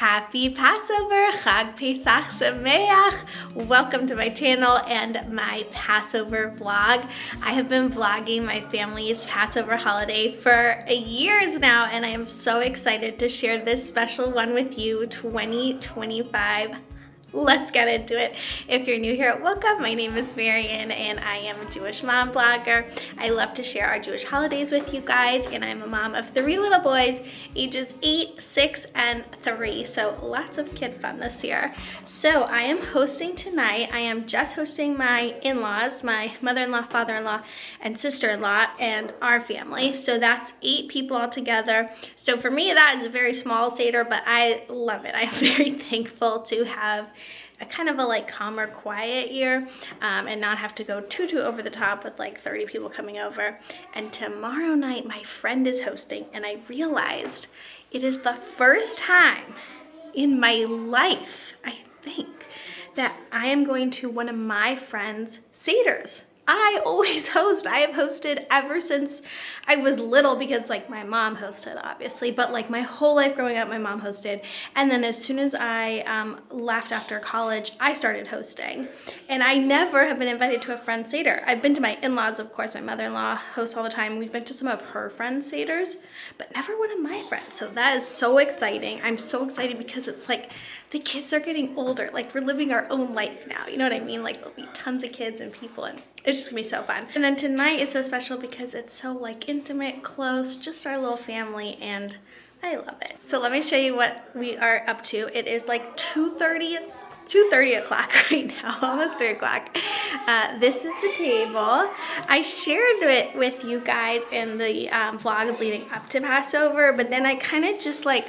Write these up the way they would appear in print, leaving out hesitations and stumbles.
Happy Passover, Chag Pesach Sameach. Welcome to my channel and my Passover vlog. I have been vlogging my family's Passover holiday for years now, and I am so excited to share this special one with you, 2025. Let's get into it. If you're new here, welcome. My name is Marian and I am a Jewish mom blogger. I love to share our Jewish holidays with you guys, and I'm a mom of 3 little boys, ages 8, 6, and 3. So lots of kid fun this year. So I am hosting tonight. I am just hosting my in-laws, my mother-in-law, father-in-law, and sister-in-law, and our family. So that's 8 people all together. So for me, that is a very small Seder, but I love it. I'm very thankful to have a kind of a like calmer, quiet year, and not have to go too over the top with like 30 people coming over. And tomorrow night my friend is hosting, and I realized it is the first time in my life, I think, that I am going to one of my friends' Seders. I always host. I have hosted ever since I was little, because like my mom hosted obviously, but like my whole life growing up my mom hosted, and then as soon as I left after college I started hosting, and I never have been invited to a friend's Seder. I've been to my in-laws, of course. My mother-in-law hosts all the time. We've been to some of her friends' Seders, but never one of my friends. So that is so exciting. I'm so excited because it's like the kids are getting older. Like we're living our own life now. You know what I mean? Like there'll be tons of kids and people, and it's just gonna be so fun. And then tonight is so special because it's so like intimate, close, just our little family, and I love it. So let me show you what we are up to. It is like 2:30 o'clock right now, almost 3 o'clock. This is the table. I shared it with you guys in the vlogs leading up to Passover, but then I kind of just like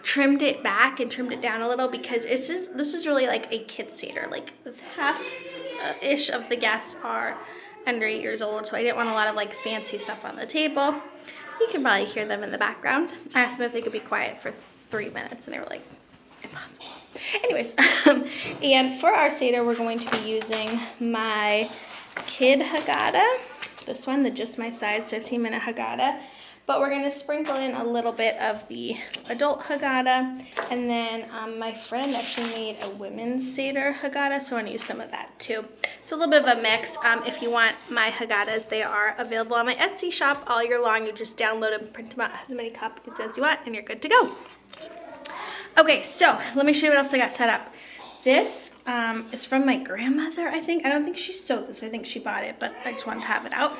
trimmed it back and trimmed it down a little, because this is really like a kid Seder. Like half-ish of the guests are under 8 years old, so I didn't want a lot of like fancy stuff on the table. You can probably hear them in the background. I asked them if they could be quiet for 3 minutes, and they were like, impossible. Anyways, and for our Seder, we're going to be using my kid Haggadah, this one, the just my size 15-minute Haggadah, but we're going to sprinkle in a little bit of the adult Haggadah, and then my friend actually made a women's Seder Haggadah, so I want to use some of that too. So a little bit of a mix. If you want my Haggadahs, they are available on my Etsy shop all year long. You just download them, print them out as many copies as you want, and you're good to go. Okay, so let me show you what else I got set up. This is from my grandmother, I think. I don't think she sewed this. I think she bought it, but I just wanted to have it out.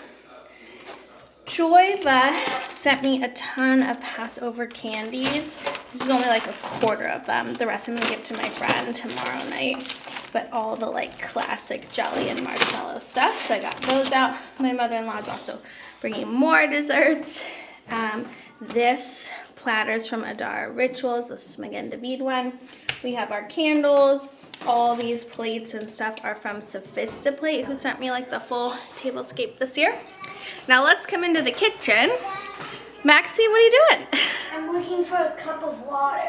Joyva sent me a ton of Passover candies. This is only like a quarter of them. The rest I'm going to give to my friend tomorrow night. But all the like classic jelly and marshmallow stuff. So I got those out. My mother-in-law is also bringing more desserts. This platters from Adara Rituals, the Magen David one. We have our candles. All these plates and stuff are from Sophistiplate, who sent me like the full Tablescape this year. Now let's come into the kitchen. Maxie, what are you doing? I'm looking for a cup of water.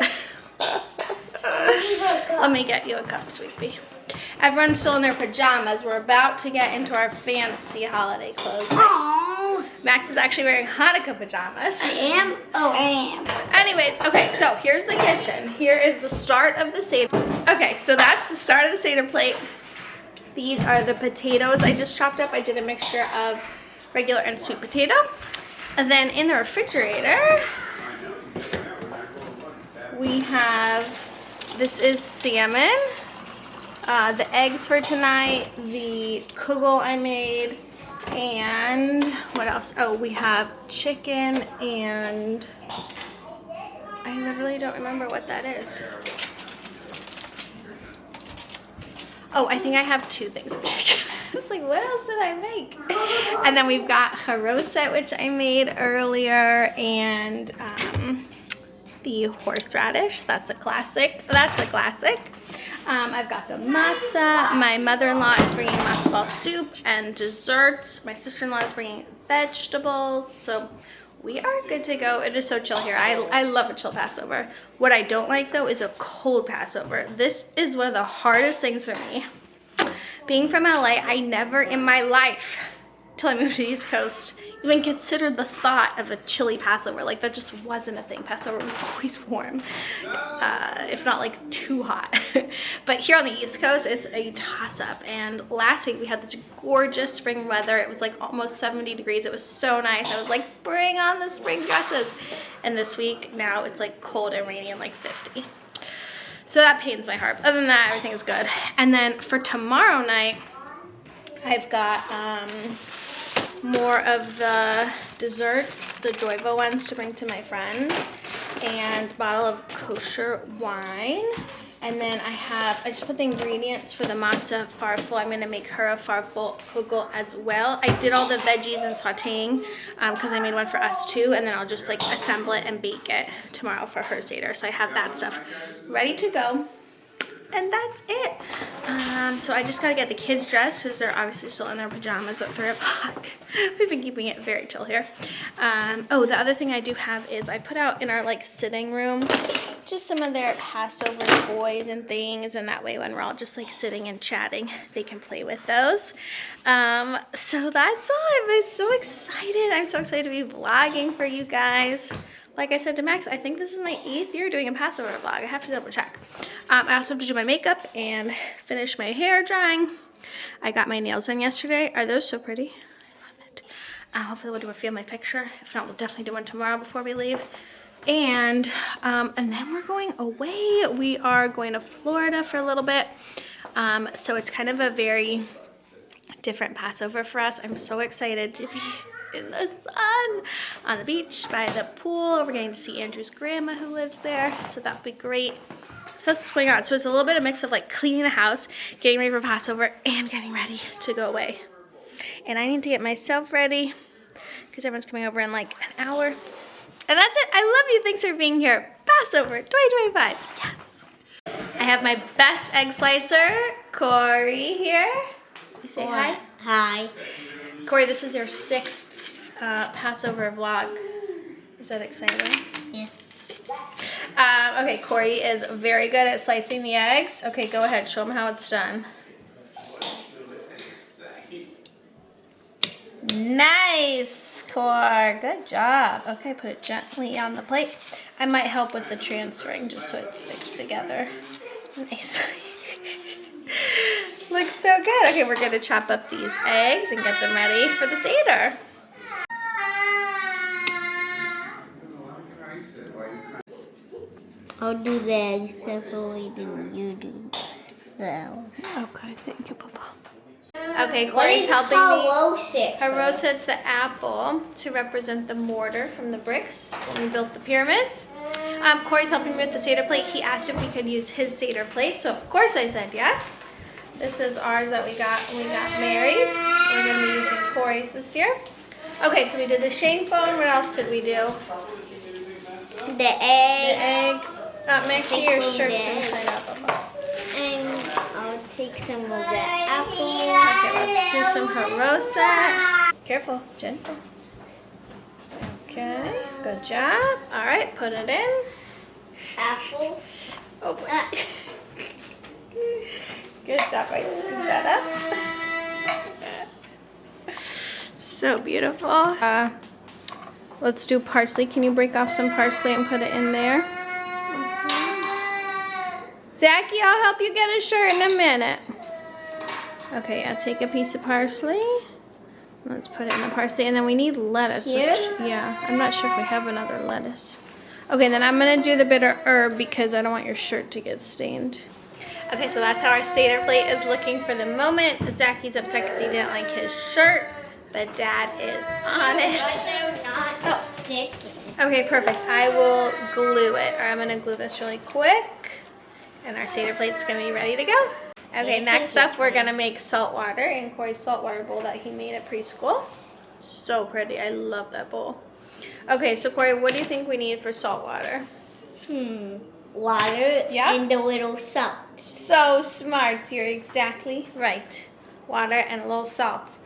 Let me get you a cup, sweetie. Everyone's still in their pajamas. We're about to get into our fancy holiday clothes. Aww. Max is actually wearing Hanukkah pajamas. I am? Oh, I am. Anyways, okay, so here's the kitchen. Here is the start of the Seder. Okay, so that's the start of the Seder plate. These are the potatoes I just chopped up. I did a mixture of regular and sweet potato. And then in the refrigerator, we have, this is salmon, the eggs for tonight, the kugel I made, and what else? Oh, we have chicken, and I literally don't remember what that is. Oh, I think I have 2 things of chicken. It's like, what else did I make? And then we've got haroset, which I made earlier, and the horseradish. That's a classic. I've got the matzah. My mother-in-law is bringing matzo ball soup and desserts. My sister-in-law is bringing vegetables. So we are good to go. It is so chill here. I love a chill Passover. What I don't like though is a cold Passover. This is one of the hardest things for me. Being from LA, I never in my life, till I moved to the East Coast, even considered the thought of a chilly Passover. Like, that just wasn't a thing. Passover was always warm, if not like too hot. But here on the East Coast, it's a toss-up. And last week we had this gorgeous spring weather. It was like almost 70 degrees. It was so nice. I was like, bring on the spring dresses. And this week, now it's like cold and rainy and like 50. So that pains my heart. Other than that, everything is good. And then for tomorrow night, I've got more of the desserts, the Joyvo ones, to bring to my friends, and a bottle of kosher wine. And then I just put the ingredients for the matzah farfel. I'm gonna make her a farfel kugel as well. I did all the veggies and sauteing because I made one for us too, and then I'll just like assemble it and bake it tomorrow for her Seder. So I have that stuff ready to go. And that's it. So I just gotta get the kids dressed because they're obviously still in their pajamas at 3 o'clock. We've been keeping it very chill here. Oh, the other thing I do have is I put out in our like sitting room just some of their Passover toys and things, and that way when we're all just like sitting and chatting, they can play with those. So that's all. I'm so excited. I'm so excited to be vlogging for you guys. Like I said to Max, I think this is my 8th year doing a Passover vlog. I have to double check. I also have to do my makeup and finish my hair drying. I got my nails done yesterday. Are those so pretty? I love it. Hopefully we'll do a family picture. If not, we'll definitely do one tomorrow before we leave. And then we're going away. We are going to Florida for a little bit. So it's kind of a very different Passover for us. I'm so excited to be in the sun on the beach by the pool. We're getting to see Andrew's grandma who lives there, so that'll be great. So that's what's going on. So it's a little bit of a mix of like cleaning the house, getting ready for Passover, and getting ready to go away. And I need to get myself ready because everyone's coming over in like an hour. And that's it. I love you. Thanks for being here. Passover 2025. Yes. I have my best egg slicer, Corey, here. You say hi. Hi. Corey, this is your 6th Passover vlog. Is that exciting? Yeah. Okay, Corey is very good at slicing the eggs. Okay, go ahead. Show them how it's done. Nice, Corey. Good job. Okay, put it gently on the plate. I might help with the transferring just so it sticks together nicely. Looks so good. Okay, we're going to chop up these eggs and get them ready for the Seder. I'll do the eggs separately than you do. Okay, thank you, Papa. Okay, Corey's helping me. Haroset's the apple to represent the mortar from the bricks when we built the pyramids. Corey's helping me with the Seder plate. He asked if we could use his Seder plate, so of course I said yes. This is ours that we got when we got married. We're going to be using Corey's this year. Okay, so we did the shank bone. What else did we do? The egg. The egg. Make sure your shirt's inside out, Papa. And I'll take some of the apple. Okay, let's do some haroset. Careful, gentle. Okay, good job. All right, put it in. Apple. Open. Good job, right? Scoop that up. So beautiful. Let's do parsley. Can you break off some parsley and put it in there? Zachy, I'll help you get a shirt in a minute. Okay, I'll take a piece of parsley. Let's put it in the parsley. And then we need lettuce. Here? Yeah, I'm not sure if we have another lettuce. Okay, then I'm going to do the bitter herb because I don't want your shirt to get stained. Okay, so that's how our Seder plate is looking for the moment. Zachy's upset because he didn't like his shirt, but Dad is on it. They're not sticking. Okay, perfect. I will glue it. Or I'm going to glue this really quick. And our Seder plate's going to be ready to go. Okay, next up we're going to make salt water in Corey's saltwater bowl that he made at preschool. So pretty. I love that bowl. Okay, so Corey, what do you think we need for salt water? Water Yeah? and a little salt. So smart. You're exactly right. Water and a little salt.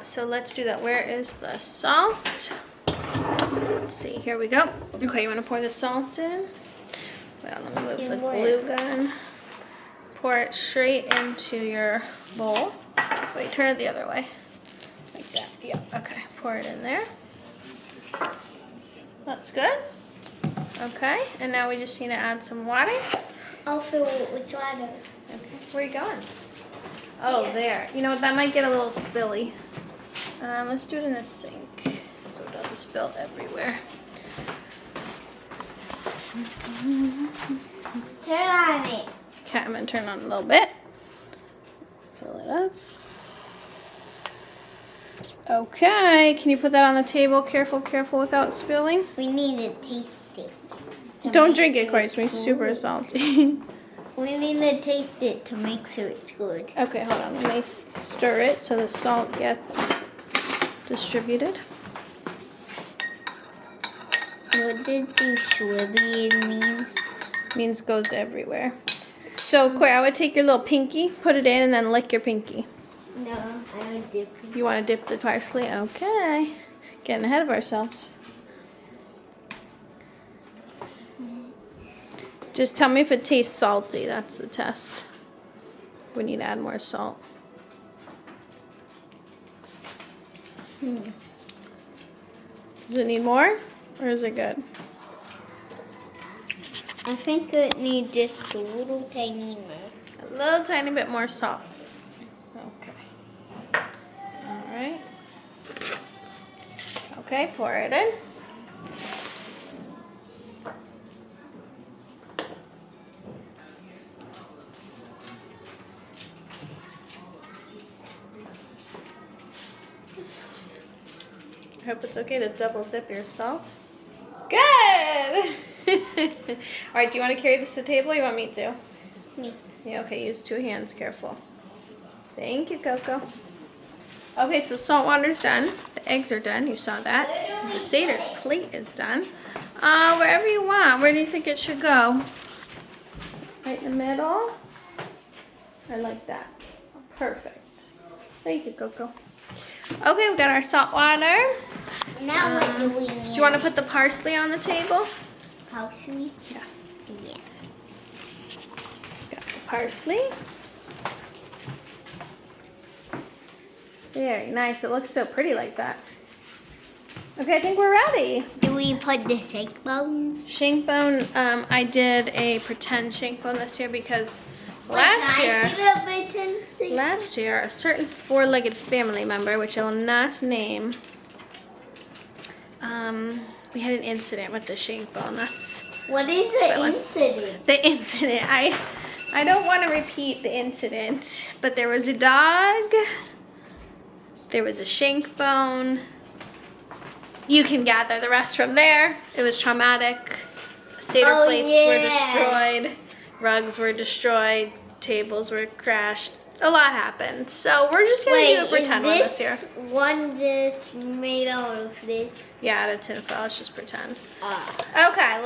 So let's do that. Where is the salt? Let's see. Here we go. Okay, you want to pour the salt in? Well, let me move the glue gun. Pour it straight into your bowl. Wait, turn it the other way. Like that. Yeah, okay. Pour pour it in there. That's good. Okay, and now we just need to add some water. I'll fill it with water. Okay, where are you going? Oh, yeah. There. You know what, that might get a little spilly. Let's do it in the sink so it doesn't spill everywhere. Turn on it. Okay, I'm gonna turn on a little bit. Fill it up. Okay, can you put that on the table? Careful, careful without spilling. We need to taste it. Don't drink it, Corey. It's gonna be super salty. We need to taste it to make sure it's good. Okay, hold on. Let me stir it so the salt gets distributed. What does distributed mean? Means goes everywhere. So, Corey, I would take your little pinky, put it in, and then lick your pinky. No, I would dip it. You want to dip the parsley? Okay. Getting ahead of ourselves. Just tell me if it tastes salty. That's the test. We need to add more salt. Does it need more? Or is it good? I think it needs just a little tiny more. A little tiny bit more salt. Okay. Alright. Okay, pour it in. I hope it's okay to double dip your salt. Good! Alright, do you want to carry this to the table or you want me to? Me. Yeah, okay, use 2 hands, careful. Thank you, Coco. Okay, so salt water's done. The eggs are done, you saw that. The Seder plate is done. Wherever you want. Where do you think it should go? Right in the middle? I like that. Oh, perfect. Thank you, Coco. Okay, we got our salt water. Now what do we need? Do you want to put the parsley on the table? Parsley? Yeah. Yeah. Got the parsley. Very nice. It looks so pretty like that. Okay, I think we're ready. Do we put the shank bones? Shank bone, I did a pretend shank bone this year because last year, a certain 4-legged family member, which I will not name, we had an incident with the shank bone. That's what is the incident? The incident. I don't want to repeat the incident, but there was a dog. There was a shank bone. You can gather the rest from there. It was traumatic. Seder plates were destroyed. Rugs were destroyed. Tables were crashed. A lot happened. So we're just going to do a pretend one this year. One just made out of this? Yeah, out of tinfoil. Let's just pretend. Okay,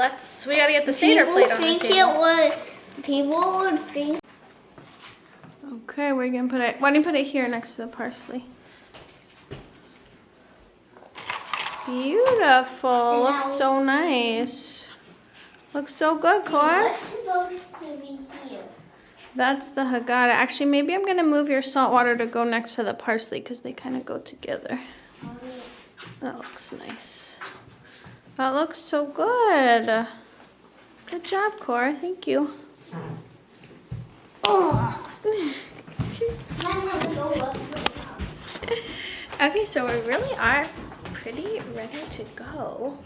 we got to get the Seder plate on the table. People would think. Okay, we're going to put it. Why don't you put it here next to the parsley? Beautiful. Looks so nice. Looks so good, Cora. What's supposed to be here? That's the Haggadah. Actually, maybe I'm going to move your salt water to go next to the parsley because they kind of go together. That looks nice. That looks so good. Good job, Cora. Thank you. Oh. Okay, so we really are pretty ready to go.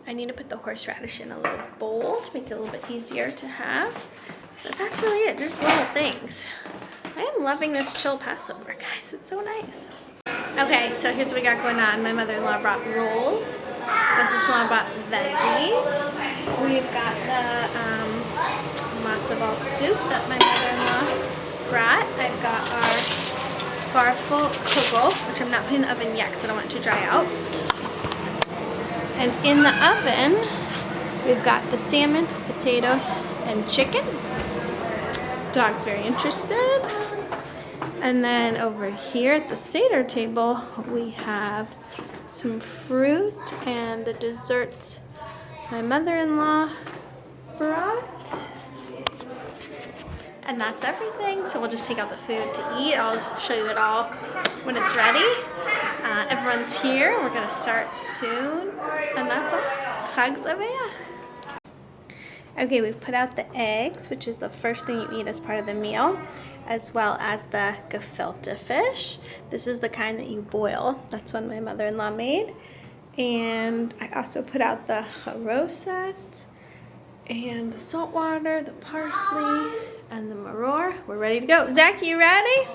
I need to put the horseradish in a little bowl to make it a little bit easier to have. But that's really it, just little things. I am loving this chill Passover, guys. It's so nice. Okay, so here's what we got going on. My mother-in-law brought rolls. My sister-in-law brought veggies. We've got the matzo ball soup that my mother-in-law brought. I've got our farfel kugel, which I'm not putting in the oven yet because I don't want it to dry out. And in the oven, we've got the salmon, potatoes, and chicken. Dog's very interested. And then over here at the Seder table, we have some fruit and the desserts my mother-in-law brought. And that's everything. So we'll just take out the food to eat. I'll show you it all when it's ready. Everyone's here. We're gonna start soon, and that's all. Chag Sameach. Okay, we've put out the eggs, which is the first thing you eat as part of the meal, as well as the gefilte fish. This is the kind that you boil. That's one my mother-in-law made. And I also put out the charosset and the salt water, the parsley, and the maror. We're ready to go. Zach, you ready?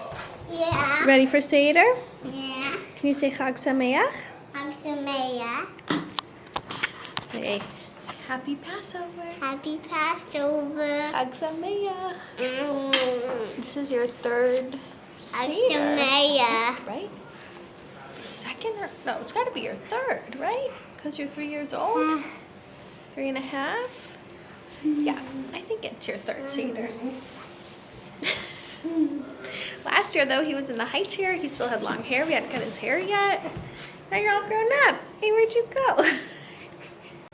Yeah. Ready for Seder? Yeah. Can you say Chag Sameach? Chag Sameach. Okay. Happy Passover. Happy Passover. Chag Sameach. This is your third Chag Seder, Sameach. right? Second or no? It's got to be your third, right? Because you're 3 years old. 3.5. Yeah, I think it's your third Seder. Last year, though, he was in the high chair. He still had long hair. We hadn't cut his hair yet. Now you're all grown up. Hey, where'd you go?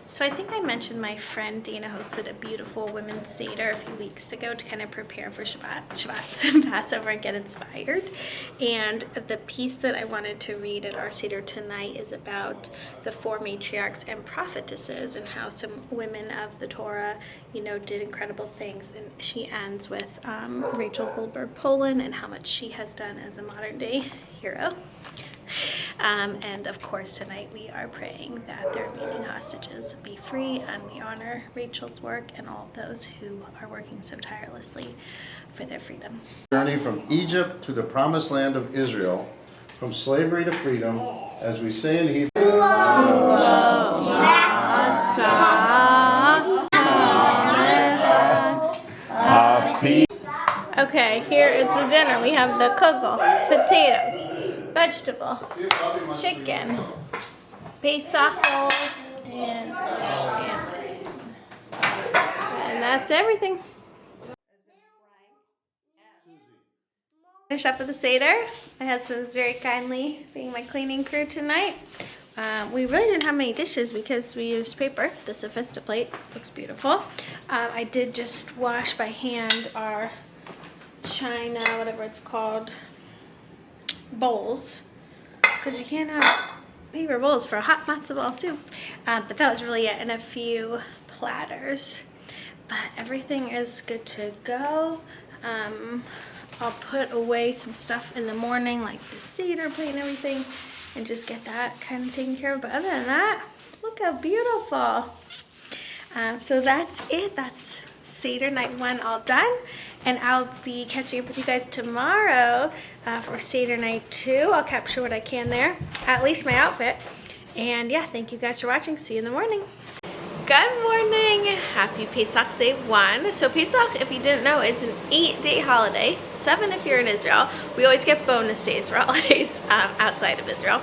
So I think I mentioned my friend Dana hosted a beautiful women's Seder a few weeks ago to kind of prepare for Shabbat and Passover and get inspired. And the piece that I wanted to read at our Seder tonight is about the 4 matriarchs and prophetesses and how some women of the Torah, you know, did incredible things. And she ends with Rachel Goldberg Poland and how much she has done as a modern day hero. And of course tonight we are praying that their remaining hostages be free, and we honor Rachel's work and all of those who are working so tirelessly for their freedom. Journey from Egypt to the promised land of Israel, from slavery to freedom, as we say in Hebrew. Okay, here is the dinner. We have the kugel, potatoes, vegetable, chicken, pesach rolls, and salmon. And that's everything. Finish up with the Seder. My husband's very kindly being my cleaning crew tonight. We really didn't have many dishes because we used paper. This Vista plate looks beautiful. I did just wash by hand our china, whatever it's called, bowls, because you can't have paper bowls for a hot matzo ball soup. But that was really it, and a few platters. But everything is good to go. I'll put away some stuff in the morning, like the Seder plate and everything, and just get that kind of taken care of. But other than that, look how beautiful. So that's it. That's Seder night 1 all done. And I'll be catching up with you guys tomorrow for Seder night 2. I'll capture what I can there, at least my outfit. And yeah, thank you guys for watching. See you in the morning. Good morning. Happy Pesach Day 1. So Pesach, if you didn't know, is an 8-day holiday. 7 if you're in Israel. We always get bonus days for holidays outside of Israel.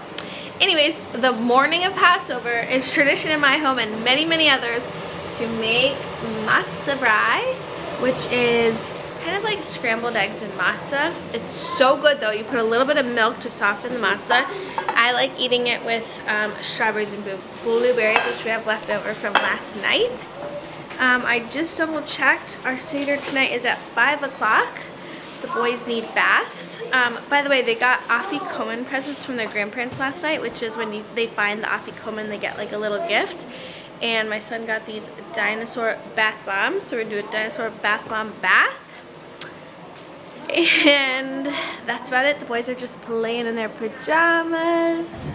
Anyways, the morning of Passover is tradition in my home and many, many others to make matzah brai, which is kind of like scrambled eggs and matzah. It's so good though. You put a little bit of milk to soften the matzah. I like eating it with strawberries and blueberries, which we have left over from last night. I just double checked. Our Seder tonight is at 5 o'clock. The boys need baths. By the way, they got afikoman presents from their grandparents last night, which is when they find the afikoman, they get like a little gift. And my son got these dinosaur bath bombs, so we're gonna do a dinosaur bath bomb bath. And that's about it. The boys are just playing in their pajamas.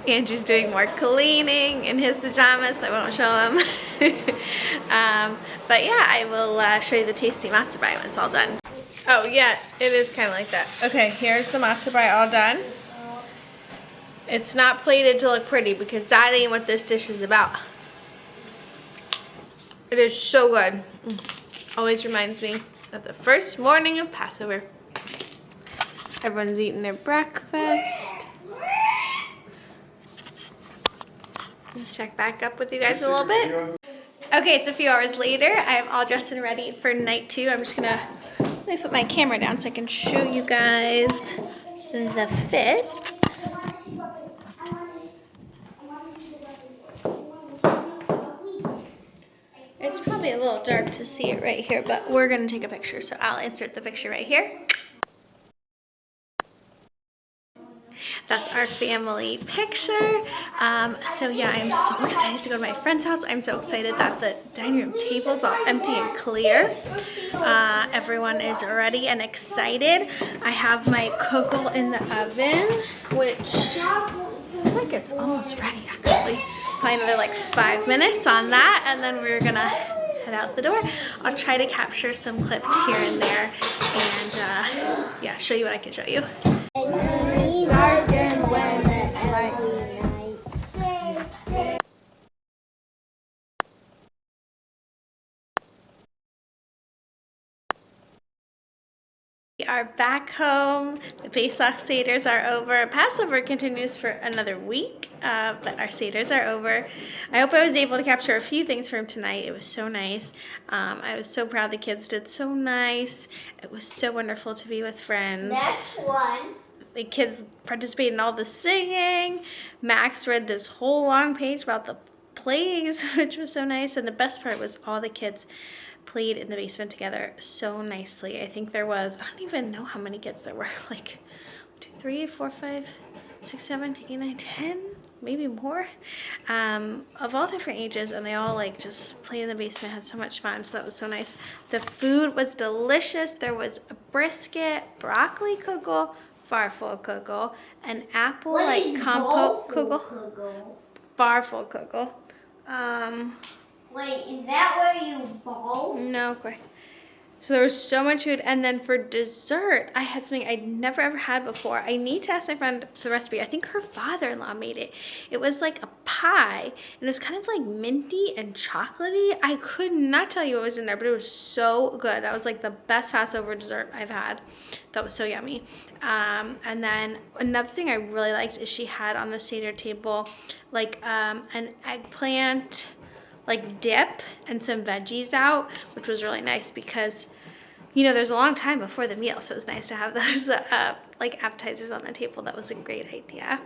Andrew's doing more cleaning in his pajamas, so I won't show him. But yeah, I will show you the tasty matzah brai when it's all done. Oh yeah, it is kind of like that. Okay, here's the matzah brai all done. It's not plated to look pretty because that ain't what this dish is about. It is so good. Always reminds me of the first morning of Passover. Everyone's eating their breakfast. Check back up with you guys a little bit. Okay, it's a few hours later. I'm all dressed and ready for night 2. I'm just gonna, let me put my camera down so I can show you guys the fit. It's probably a little dark to see it right here, but we're gonna take a picture, so I'll insert the picture right here. That's our family picture. So yeah, I'm so excited to go to my friend's house. I'm so excited that the dining room table is all empty and clear. Everyone is ready and excited. I have my cocoa in the oven, which looks like it's almost ready actually. Probably another like 5 minutes on that, and then we're gonna head out the door. I'll try to capture some clips here and there and yeah, show you what I can show you. We are back home. The Pesach Seders are over. Passover continues for another week, but our Seders are over. I hope I was able to capture a few things from tonight. It was so nice. I was so proud the kids did so nice. It was so wonderful to be with friends. Next one. The kids participated in all the singing. Max read this whole long page about the plagues, which was so nice. And the best part was all the kids played in the basement together so nicely. I think there was, I don't even know how many kids there were, like 1, 2, 3, 4, 5, 6, 7, 8, 9, 10, maybe more, of all different ages, and they all like just played in the basement, had so much fun, so that was so nice. The food was delicious. There was a brisket, broccoli kugel, farfel kugel, an apple like compote kugel, farfel kugel. Wait, is that where you bowl? No, of course. So there was so much food, and then for dessert, I had something I'd never ever had before. I need to ask my friend for the recipe. I think her father-in-law made it. It was like a pie, and it was kind of like minty and chocolatey. I could not tell you what was in there, but it was so good. That was like the best Passover dessert I've had. That was so yummy. And then another thing I really liked is she had on the Seder table like an eggplant like dip and some veggies out, which was really nice because, you know, there's a long time before the meal, so it's nice to have those like appetizers on the table. That was a great idea.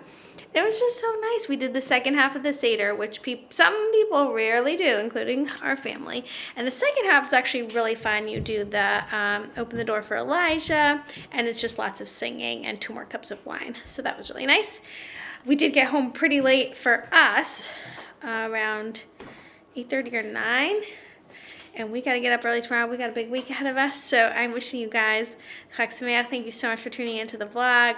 It was just so nice. We did the second half of the Seder, which some people rarely do, including our family. And the second half is actually really fun. You do the open the door for Elijah, and it's just lots of singing and 2 more cups of wine. So that was really nice. We did get home pretty late for us, around 8:30 or 9, and we got to get up early tomorrow. We got a big week ahead of us, so I'm wishing you guys Chag Sameach. Thank you so much for tuning into the vlog.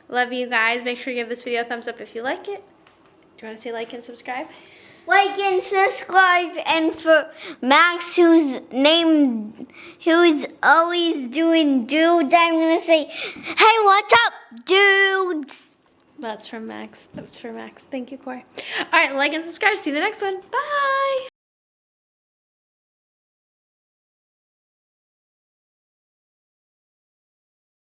Love you guys. Make sure you give this video a thumbs up if you like it. Do you want to say like and subscribe? Like and subscribe, and for Max, who's always doing dudes, I'm gonna say, hey, what's up, dudes? That's from Max. That was for Max. Thank you, Corey. All right, like and subscribe. See you in the next one. Bye.